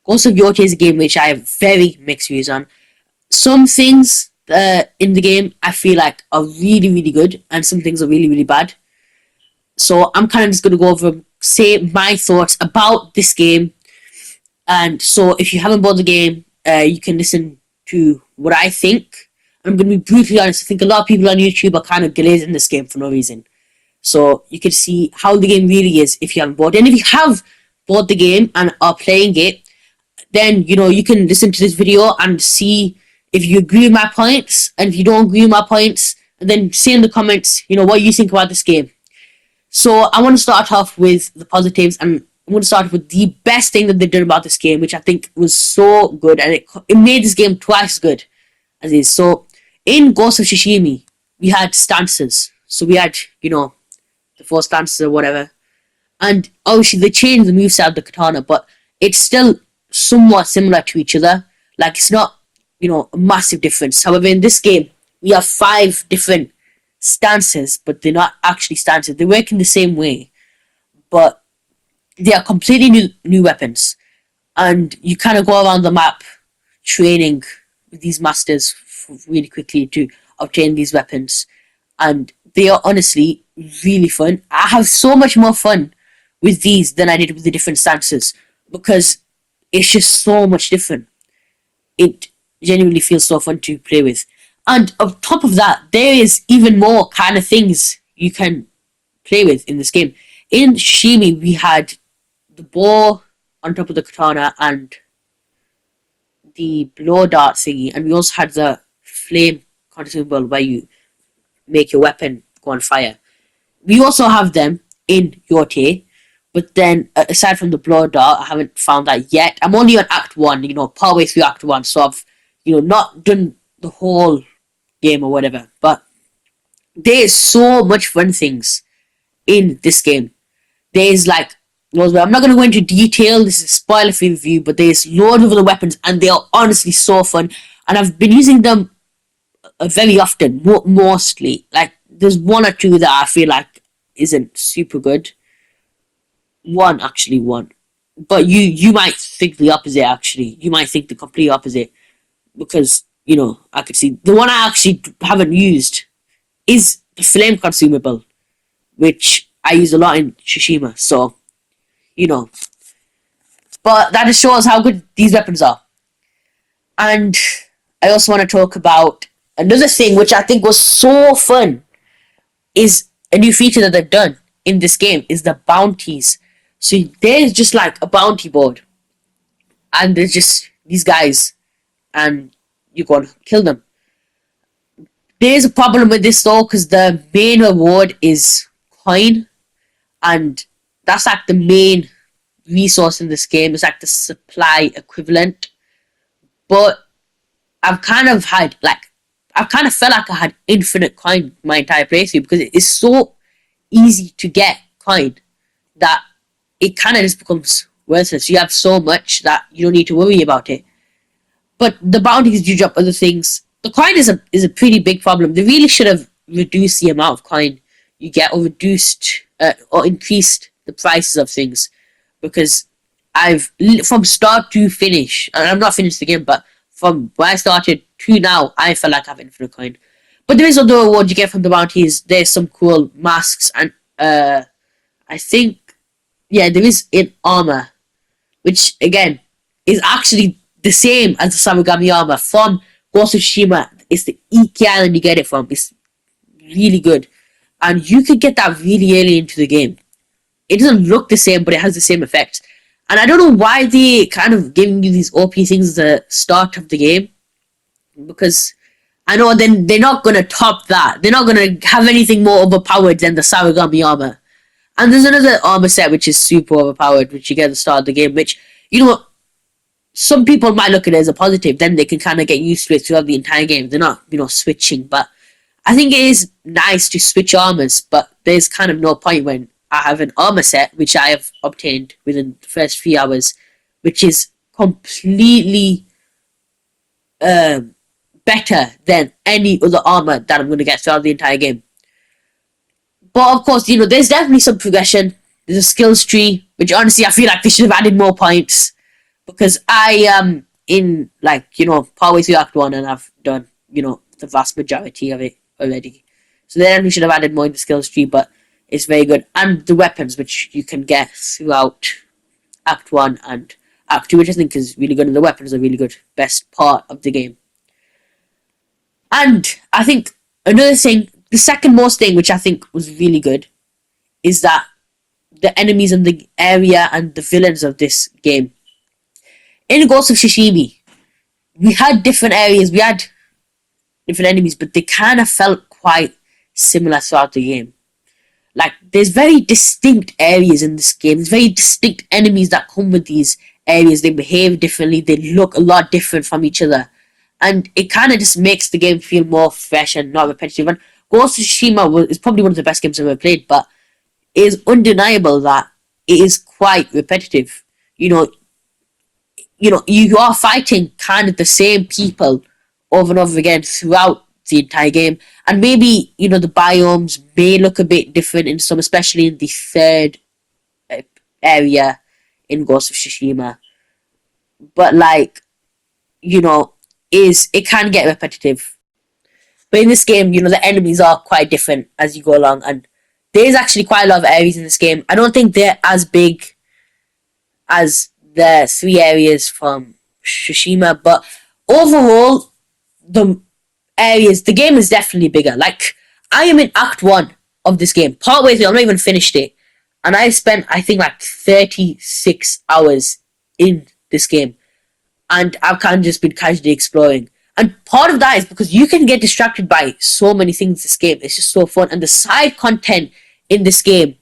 Ghost of Yotei is a game which I have very mixed views on. Some things in the game I feel like are really, really good, and some things are really, really bad. So I'm kind of just going to go over, say my thoughts about this game. And so if you haven't bought the game, you can listen to what I think. I'm going to be brutally honest. I think a lot of people on YouTube are kind of glazing this game for no reason. So you can see how the game really is if you haven't bought it. And if you have bought the game and are playing it, then you can listen to this video and see if you agree with my points, and if you don't agree with my points, and then say in the comments what you think about this game. So I want to start off with the positives, and I want to start with the best thing that they did about this game, which I think was so good, and it made this game twice as good as it is. So in Ghost of Tsushima, we had stances. So we had the 4 stances or whatever, and obviously they changed the moveset of the katana, but it's still somewhat similar to each other. Like, it's not a massive difference. However, in this game we have 5 different stances, but they're not actually stances. They work in the same way, but they are completely new weapons, and you kind of go around the map training with these masters really quickly to obtain these weapons, and they are honestly really fun. I have so much more fun with these than I did with the different stances, because it's just so much different. It genuinely feels so fun to play with. And on top of that, there is even more kind of things you can play with in this game. In Tsushima, we had the bow on top of the katana and the blow dart thingy, and we also had the flame consumable where you make your weapon go on fire. We also have them in Yotei, but then aside from the blow dart, I haven't found that yet. I'm only on Act 1, partway through Act 1, so I've not done the whole game or whatever, but there's so much fun things in this game. There's I'm not going to go into detail, this is a spoiler-free review, but there's loads of other weapons, and they are honestly so fun, and I've been using them very often, mostly. Like, there's 1 or 2 that I feel like isn't super good. One, but you might think the opposite. Actually, you might think the complete opposite, because I could see the one I actually haven't used is the flame consumable, which I use a lot in Tsushima. So but that just shows how good these weapons are. And I also want to talk about another thing which I think was so fun, is a new feature that they've done in this game, is the bounties. So there's just like a bounty board, and there's just these guys, and you go and kill them. There's a problem with this though, because the main reward is coin, and that's like the main resource in this game. It's like the supply equivalent. But I've kind of felt like I had infinite coin my entire playthrough, because it is so easy to get coin that it kind of just becomes worthless. You have so much that you don't need to worry about it. But the bounties do drop other things. The coin is a pretty big problem. They really should have reduced the amount of coin you get, or or increased the prices of things, because from start to finish, and I'm not finished the game, but from where I started to now, I felt like I have infinite coin. But there is other rewards you get from the bounties. There's some cool masks, and I think, yeah, there is in armor, which again is actually the same as the Samagami armor from Ghost of Tsushima. It's the Iki Island you get it from. It's really good, and you could get that really early into the game. It doesn't look the same, but it has the same effects. And I don't know why they kind of giving you these OP things at the start of the game, because I know then they're not going to top that. They're not going to have anything more overpowered than the Sarigami armor. And there's another armor set which is super overpowered, which you get at the start of the game, which, some people might look at it as a positive. Then they can kind of get used to it throughout the entire game. They're not, switching. But I think it is nice to switch armors, but there's kind of no point when I have an armor set, which I have obtained within the first 3 hours, which is completely better than any other armor that I'm going to get throughout the entire game. But of course, there's definitely some progression. There's a skills tree, which honestly I feel like they should have added more points. because I am in like partway through Act One and I've done the vast majority of it already. So then we should have added more in the skills tree, but it's very good. And the weapons which you can get throughout Act One and Act Two, which I think is really good, and the weapons are really good. Best part of the game. And I think another thing, the second most thing which I think was really good, is that the enemies in the area and the villains of this game. In Ghost of Tsushima, we had different areas, we had different enemies, but they kind of felt quite similar throughout the game. Like, there's very distinct areas in this game. There's very distinct enemies that come with these areas. They behave differently. They look a lot different from each other. And it kind of just makes the game feel more fresh and not repetitive. And Ghost of Tsushima is probably one of the best games I've ever played, but it is undeniable that it is quite repetitive. You know, you are fighting kind of the same people over and over again throughout the entire game. And maybe, the biomes may look a bit different in some, especially in the third area in Ghost of Tsushima. But it can get repetitive. But in this game, the enemies are quite different as you go along, and there's actually quite a lot of areas in this game. I don't think they're as big as the three areas from Tsushima, but overall, the game is definitely bigger. Like, I am in Act 1 of this game, partway through, I've not even finished it, and I spent, I think, like 36 hours in this game, and I've kind of just been casually exploring. And part of that is because you can get distracted by so many things in this game. It's just so fun, and the side content in this game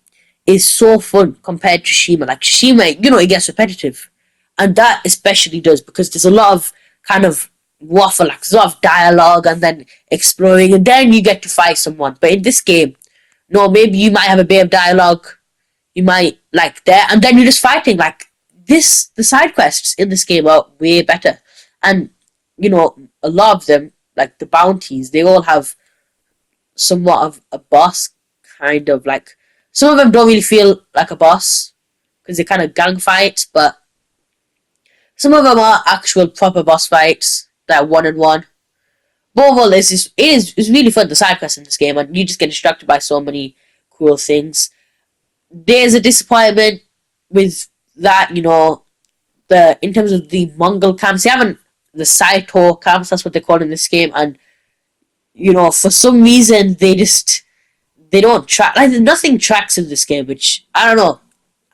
is so fun compared to Shima. Like, Shima, it gets repetitive. And that especially does, because there's a lot of kind of waffle, like there's a lot of dialogue and then exploring, and then you get to fight someone. But in this game, no, maybe you might have a bit of dialogue, you might like there, and then you're just fighting. Like, the side quests in this game are way better. And, a lot of them, like the bounties, they all have somewhat of a boss, kind of like, some of them don't really feel like a boss, because they're kind of gang fights, but some of them are actual proper boss fights that are one-on-one. But overall, it's really fun, the side quests in this game, and you just get distracted by so many cool things. There's a disappointment with that, in terms of the Mongol camps. They haven't, the Saito camps, that's what they call in this game, and, for some reason, they don't track, like, nothing tracks in this game, which, I don't know,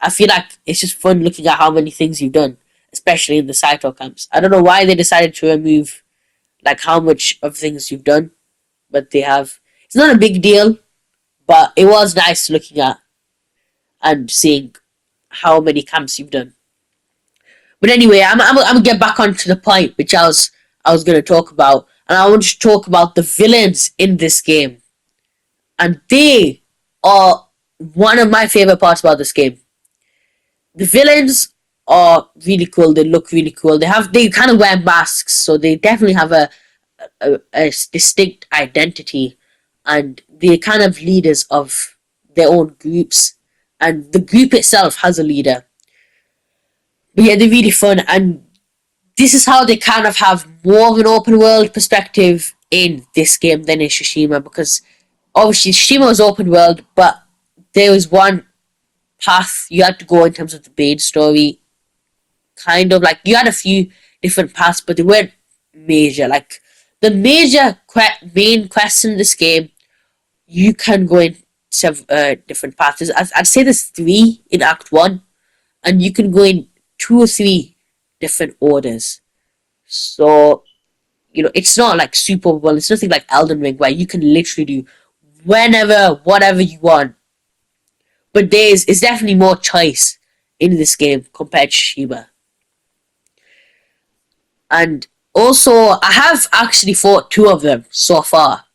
I feel like it's just fun looking at how many things you've done, especially in the Saito camps. I don't know why they decided to remove, like, how much of things you've done, but they have. It's not a big deal, but it was nice looking at and seeing how many camps you've done. But anyway, I'm gonna get back onto the point which I was gonna talk about, and I want to talk about the villains in this game, and they are one of my favorite parts about this game. The villains are really cool. They look really cool. They kind of wear masks, so they definitely have a distinct identity, and they're kind of leaders of their own groups, and the group itself has a leader. But yeah, they're really fun, and this is how they kind of have more of an open world perspective in this game than in Tsushima, because obviously Tsushima was open world, but there was one path you had to go in terms of the main story. Kind of like, you had a few different paths, but they weren't major. Like, the major main quests in this game, you can go in several different paths. I'd say there's 3 in Act 1, and you can go in 2 or 3 different orders. So, it's not like super well, it's nothing like Elden Ring where you can literally do whenever, whatever you want. But it's definitely more choice in this game compared to Shima. And also, I have actually fought 2 of them so far,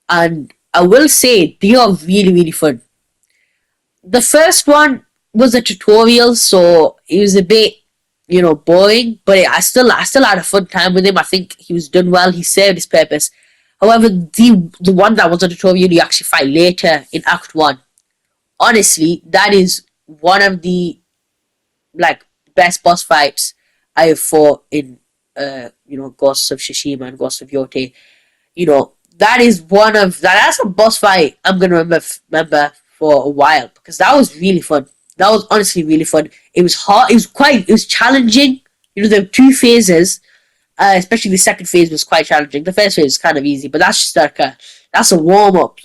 and I will say they are really, really fun. The first one was a tutorial, so it was a bit, boring, but I still had a fun time with him. I think he was done well. He served his purpose. However, the one that was a tutorial you actually fight later in Act 1, honestly, that is one of the, like, best boss fights I have fought in Ghost of Tsushima and Ghost of Yotei. That is one of that's a boss fight I'm gonna remember for a while because that was really fun. That was honestly really fun. It was hard. It was challenging. There were two phases. Especially the second phase was quite challenging. The first phase was kind of easy, but that's just that's a warm up.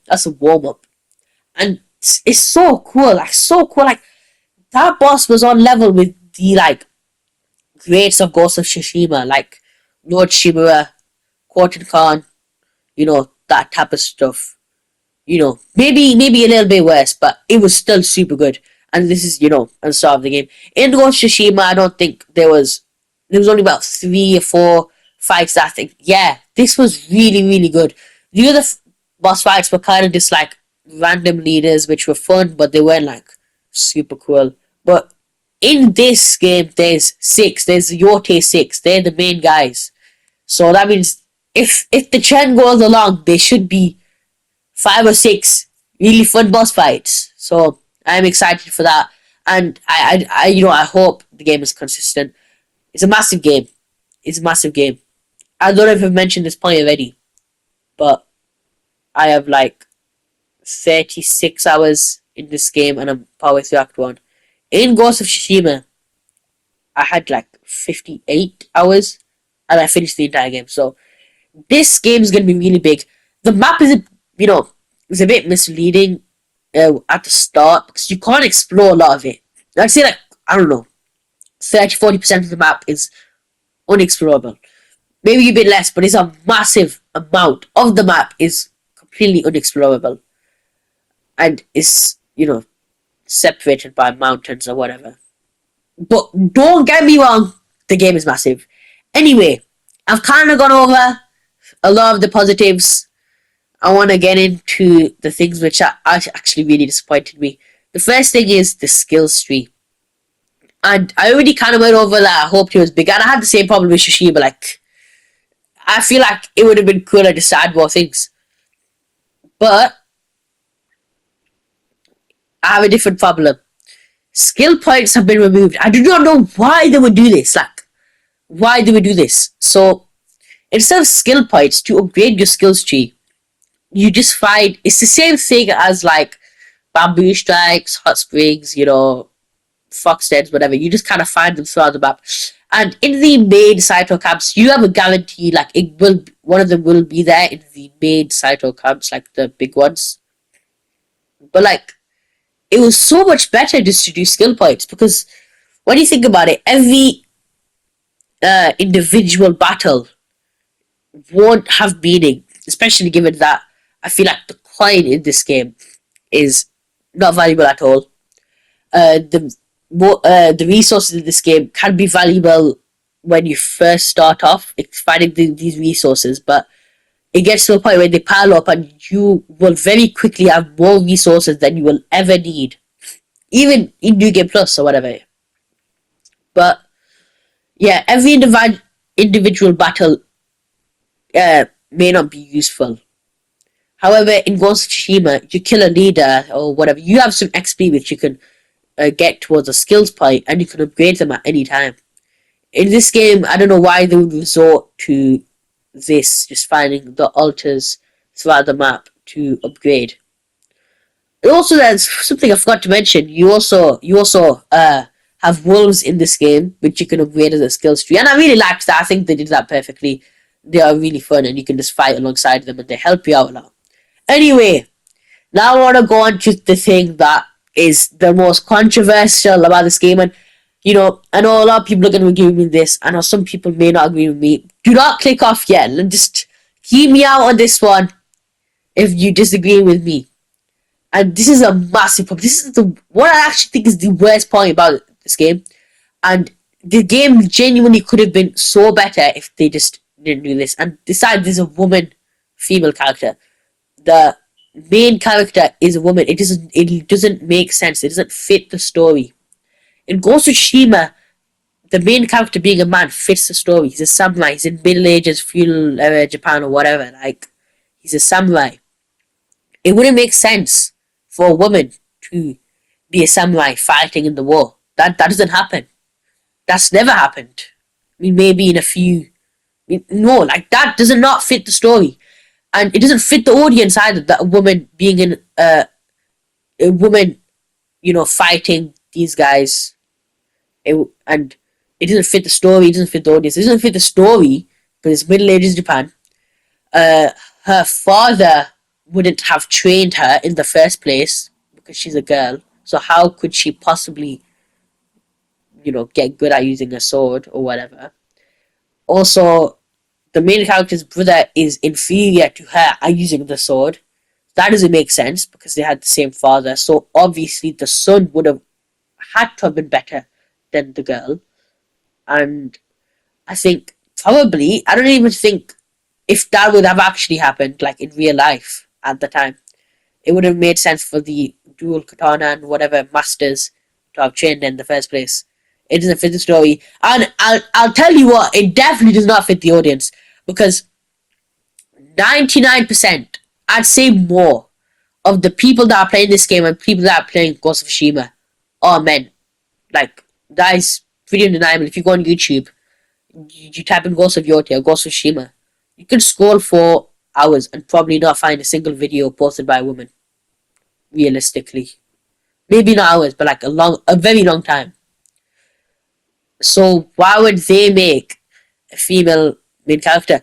That's a warm up, and it's so cool. Like so cool. Like that boss was on level with the greats of Ghost of Tsushima, like Lord Shimura, Quarton Khan, that type of stuff. Maybe a little bit worse, but it was still super good. And this is, the start of the game. In Ghost of Tsushima, I don't think there was only about 3 or 4 fights that I think, yeah, this was really, really good. The other boss fights were kind of just like random leaders, which were fun, but they weren't like super cool. But in this game, there's Yotei 6, they're the main guys. So that means if the trend goes along, there should be 5 or 6 really fun boss fights. So I'm excited for that, and I hope the game is consistent. It's a massive game. It's a massive game. I don't know if I've mentioned this point already, but I have like 36 hours in this game, and I'm power through Act One. In Ghost of Tsushima, I had like 58 hours, and I finished the entire game. So this game is going to be really big. The map you know, is a bit misleading at the start because you can't explore a lot of it. I'd say I don't know, 30-40% of the map is unexplorable. Maybe a bit less, but it's a massive amount of the map is completely unexplorable. And is, separated by mountains or whatever. But don't get me wrong, the game is massive. Anyway, I've kind of gone over a lot of the positives. I want to get into the things which are actually really disappointed me. The first thing is the skills tree. And I already kind of went over that. I hoped it was big. And I had the same problem with Tsushima. Like, I feel like it would have been cooler to add more things. But I have a different problem. Skill points have been removed. I do not know why they would do this. Like, why they would do this. So, instead of skill points to upgrade your skills tree, you just find it's the same thing as like bamboo strikes, hot springs, fox dens, whatever. You just kind of find them throughout the map. And in the main Saito camps, you have a guarantee, like one of them will be there in the main Saito camps, like the big ones. But like, it was so much better just to do skill points because when you think about it, every individual battle won't have meaning, especially given that I feel like the coin in this game is not valuable at all. The resources in this game can be valuable when you first start off finding these resources, but it gets to a point where they pile up and you will very quickly have more resources than you will ever need, even in New Game Plus or whatever. But yeah, every individual battle may not be useful. However, in Ghost of Tsushima, you kill a leader or whatever, you have some XP which you can get towards a skills point and you can upgrade them at any time. In this game, I don't know why they would resort to this, just finding the altars throughout the map to upgrade. And also, there's something I forgot to mention. You also have wolves in this game, which you can upgrade as a skills tree, and I really liked that. I think they did that perfectly. They are really fun, and you can just fight alongside them, and they help you out a lot. Anyway, now I want to go on to the thing that is the most controversial about this game, and I know a lot of people are going to agree with me this. I know some people may not agree with me. Do not click off yet. Just keep me out on this one if you disagree with me. And this is a massive problem. This is what I actually think is the worst point about this game. And the game genuinely could have been so better if they just didn't do this. And besides, there's a female character. The main character is a woman. It doesn't make sense. It doesn't fit the story. In Ghost of Tsushima, the main character being a man fits the story. He's a samurai. He's in Middle Ages, feudal era Japan or whatever. Like, he's a samurai. It wouldn't make sense for a woman to be a samurai fighting in the war. That doesn't happen. That's never happened. I mean, maybe in a few. I mean, no, like that does not fit the story, and it doesn't fit the audience either. That a woman being in a woman, fighting these guys, and it doesn't fit the story. It doesn't fit the audience. It doesn't fit the story because it's Middle Ages Japan. Uh, Her father wouldn't have trained her in the first place because she's a girl. So how could she possibly, get good at using a sword or whatever? Also, the main character's brother is inferior to her at using the sword. That doesn't make sense because they had the same father. So obviously the son would have had to have been better than the girl. And I think probably, I don't even think if that would have actually happened, like in real life at the time, it would have made sense for the dual katana and whatever masters to have trained in the first place. It doesn't fit the story, and I'll tell you what, it definitely does not fit the audience because 99%, I'd say more, of the people that are playing this game and people that are playing Ghost of Tsushima are men. Like that is pretty undeniable. If you go on YouTube, you type in Ghost of Yotei or Ghost of Tsushima, you can scroll for hours and probably not find a single video posted by a woman. Realistically, maybe not hours, but like a very long time. So why would they make a female main character?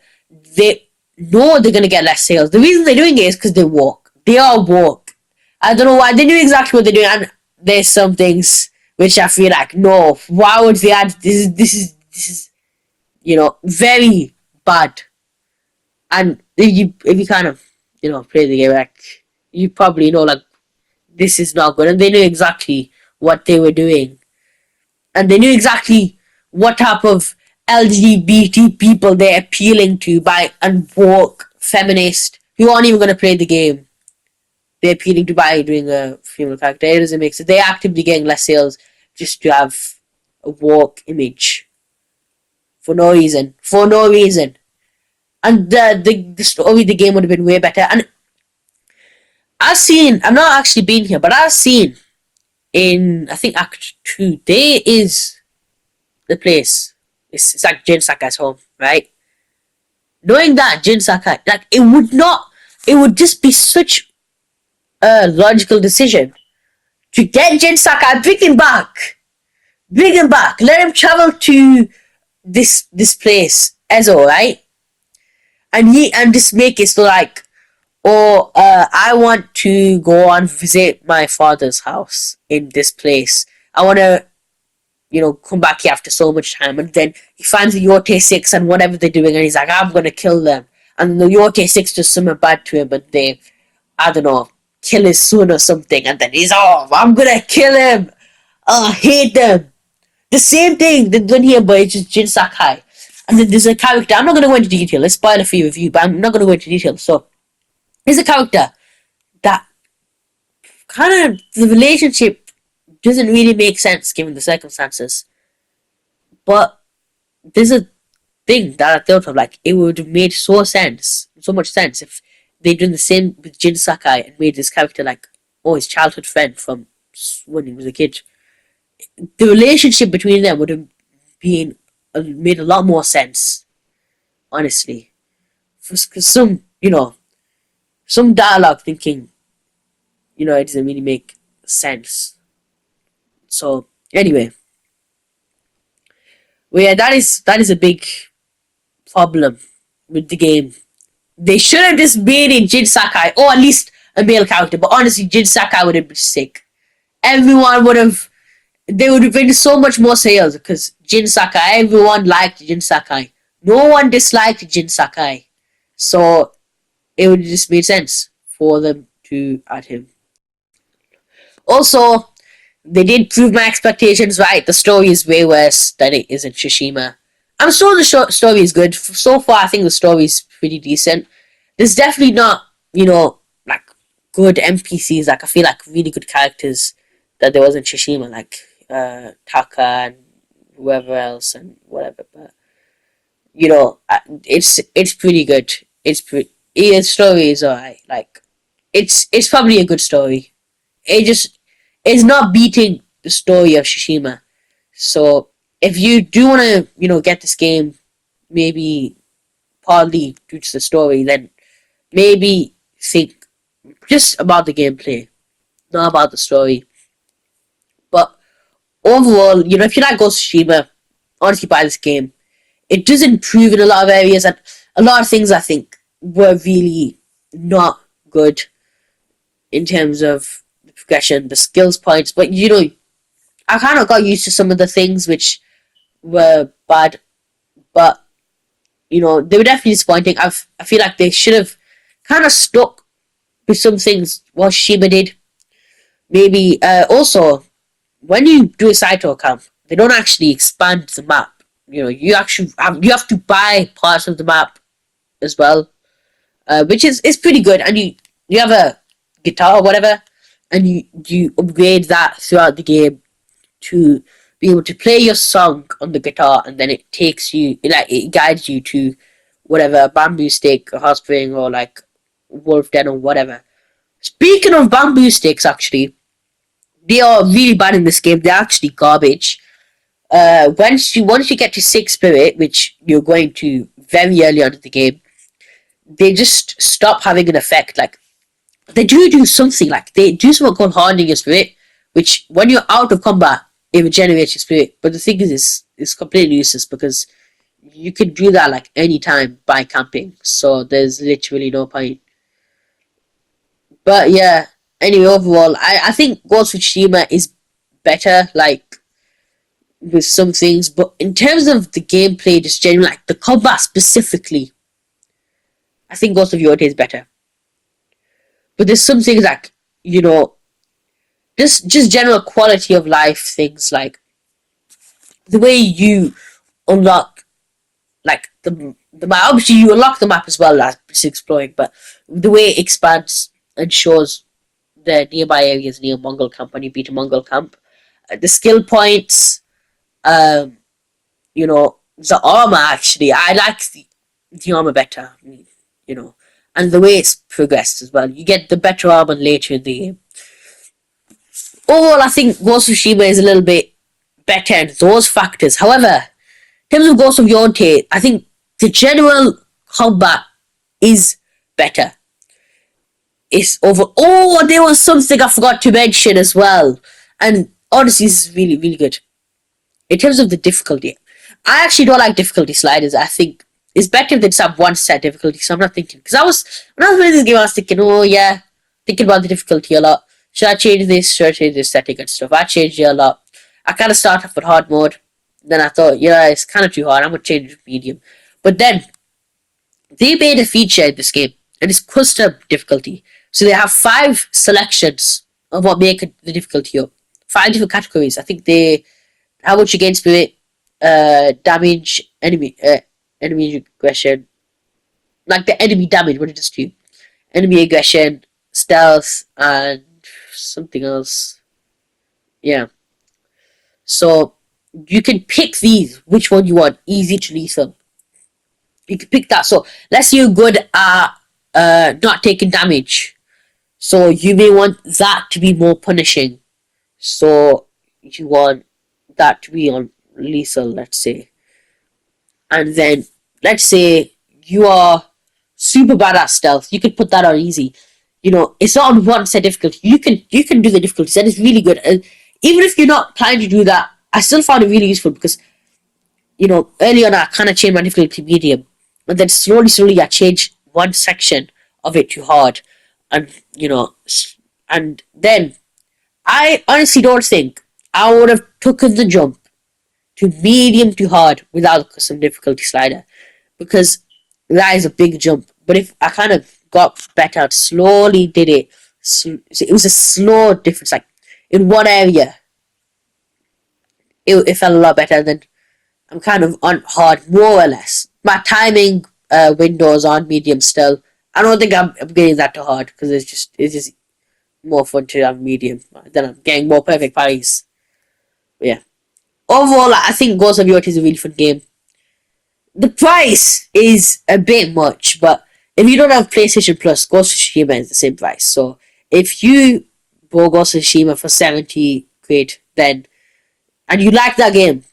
They know they're gonna get less sales. The reason they're doing it is because they woke. They are woke. I don't know why they knew exactly what they're doing. And there's some things which I feel like no. Why would they add this? This is very bad. And if you kind of play the game, like you probably know like this is not good, and they knew exactly what they were doing, and they knew exactly what type of LGBT people they're appealing to by and woke feminist who aren't even going to play the game. They're appealing to by doing a female character. It doesn't make sense. They're actively getting less sales just to have a woke image for no reason. For no reason. And the story of the game would have been way better. And I've not actually been here, but I've seen in, I think, Act 2, there is the place. It's like Jin Sakai's home, right? Knowing that Jin Sakai, like, it would just be such a logical decision to get Jin Sakai, bring him back, let him travel to this place, Ezo, right? And just make it so like, oh, I want to go and visit my father's house in this place. I want to, come back here after so much time. And then he finds the Yotei 6 and whatever they're doing, and he's like, I'm going to kill them. And the Yotei 6 does something bad to him, and they, I don't know, kill his son or something. And then he's, oh, I'm going to kill him. Oh, I hate them. The same thing they've done here, but it's just Jin Sakai. And then there's a character, I'm not going to go into detail, let's spoil it for your review, but I'm not going to go into detail. So, there's a character that kind of, the relationship doesn't really make sense given the circumstances. But there's a thing that I thought of, like, it would have made so much sense if they'd done the same with Jin Sakai and made this character like, oh, his childhood friend from when he was a kid. The relationship between them would have been made a lot more sense, honestly. Because some dialogue thinking, it doesn't really make sense. So anyway, well, yeah, that is a big problem with the game. They should have just made it Jin Sakai, or at least a male character. But honestly, Jin Sakai would have been sick. Everyone would have. They would have been so much more sales because Jin Sakai. Everyone liked Jin Sakai. No one disliked Jin Sakai. So it would just made sense for them to add him. Also, they did prove my expectations right. The story is way worse than it is in Tsushima. I'm sure the story is good. So far, I think the story is pretty decent. There's definitely not, like, good NPCs. Like, I feel like really good characters that there was in Tsushima, like Taka and whoever else and whatever. But, it's pretty good. Its story is alright. Like, it's probably a good story. It's not beating the story of Tsushima. So if you do want to, get this game, maybe partly due to the story, then maybe think just about the gameplay, not about the story. But overall, if you like Ghost of Tsushima, honestly buy this game. It does improve in a lot of areas, and a lot of things I think were really not good in terms of the progression, the skills points. But I kind of got used to some of the things which were bad, but they were definitely disappointing. I feel like they should have kind of stuck with some things what Shima did. Maybe also when you do a Saito camp, they don't actually expand the map. You have to buy parts of the map as well, which is pretty good. And you have a guitar or whatever, and you upgrade that throughout the game to be able to play your song on the guitar, and then it guides you to whatever bamboo stick or hot spring or like wolf den or whatever. Speaking of bamboo sticks, actually, they are really bad in this game. They're actually garbage. Once you get to six spirit, which you're going to very early on in the game, they just stop having an effect. Like they do something. Like they do something called hardening your spirit, which when you're out of combat, it regenerates your spirit. But the thing is, it's completely useless because you can do that like any time by camping. So there's literally no point. But yeah. Anyway, overall, I think Ghost of Tsushima is better. Like with some things, but in terms of the gameplay, just generally like the combat specifically, I think Ghost of Yotei is better. But there's some things like just general quality of life things like the way you unlock like the map. Obviously, you unlock the map as well as it's exploring, but the way it expands and shows the nearby areas near Mongol camp when you beat a Mongol camp, the skill points, um, the armor actually. I like the armor better. And the way it's progressed as well. You get the better armor later in the game. Overall, I think Ghost of Tsushima is a little bit better in those factors. However, in terms of Ghost of Yōtei, I think the general combat is better. It's over. Oh, there was something I forgot to mention as well. And honestly, this is really, really good. In terms of the difficulty, I actually don't like difficulty sliders. I think it's better if they just have one set difficulty. So I'm not thinking because when I was playing this game, I was thinking, oh yeah, thinking about the difficulty a lot. Should I change this? Should I change this setting and stuff? I changed it a lot. I kind of started off with hard mode. Then I thought, yeah, it's kind of too hard. I'm gonna change it to medium. But then they made a feature in this game, and it's custom difficulty. So they have 5 selections of what make the difficulty up. 5 different categories. I think how much you gain spirit, damage, enemy aggression, like the enemy damage, what it does to you, enemy aggression, stealth, and something else. Yeah. So you can pick these, which one you want, easy to lethal. You can pick that. So let's say you're good at not taking damage. So you may want that to be more punishing. So you want that to be on lethal, let's say. And then let's say you are super bad at stealth. You could put that on easy. It's not on one set difficulty. You can do the difficulties, and it's really good. And even if you're not planning to do that, I still found it really useful because early on I kind of changed my difficulty to medium, and then slowly I changed one section of it to hard, and and then I honestly don't think I would have taken the jump to medium to hard without a custom difficulty slider because that is a big jump. But if I kind of got better, slowly did it, so it was a slow difference. Like in one area, it felt a lot better. Than I'm kind of on hard more or less. My timing windows on medium still. I don't think I'm getting that to hard because it's just more fun to have medium. Then I'm getting more perfect parries. But yeah. Overall, I think Ghost of Yotei is a really fun game. The price is a bit much, but if you don't have PlayStation Plus, Ghost of Tsushima is the same price. So if you bought Ghost of Tsushima for 70 quid, then and you like that game,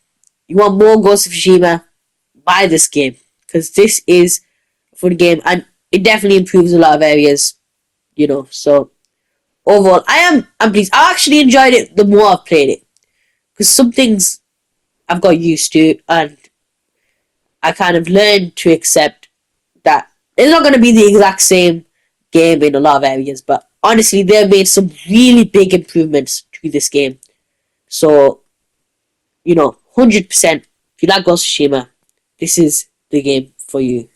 you want more Ghost of Tsushima, buy this game. Because this is a fun game and it definitely improves a lot of areas, So overall, I'm pleased. I actually enjoyed it the more I've played it. Because some things I've got used to and I kind of learned to accept that it's not going to be the exact same game in a lot of areas, but honestly, they've made some really big improvements to this game. So, 100%, if you like Ghost of Tsushima, this is the game for you.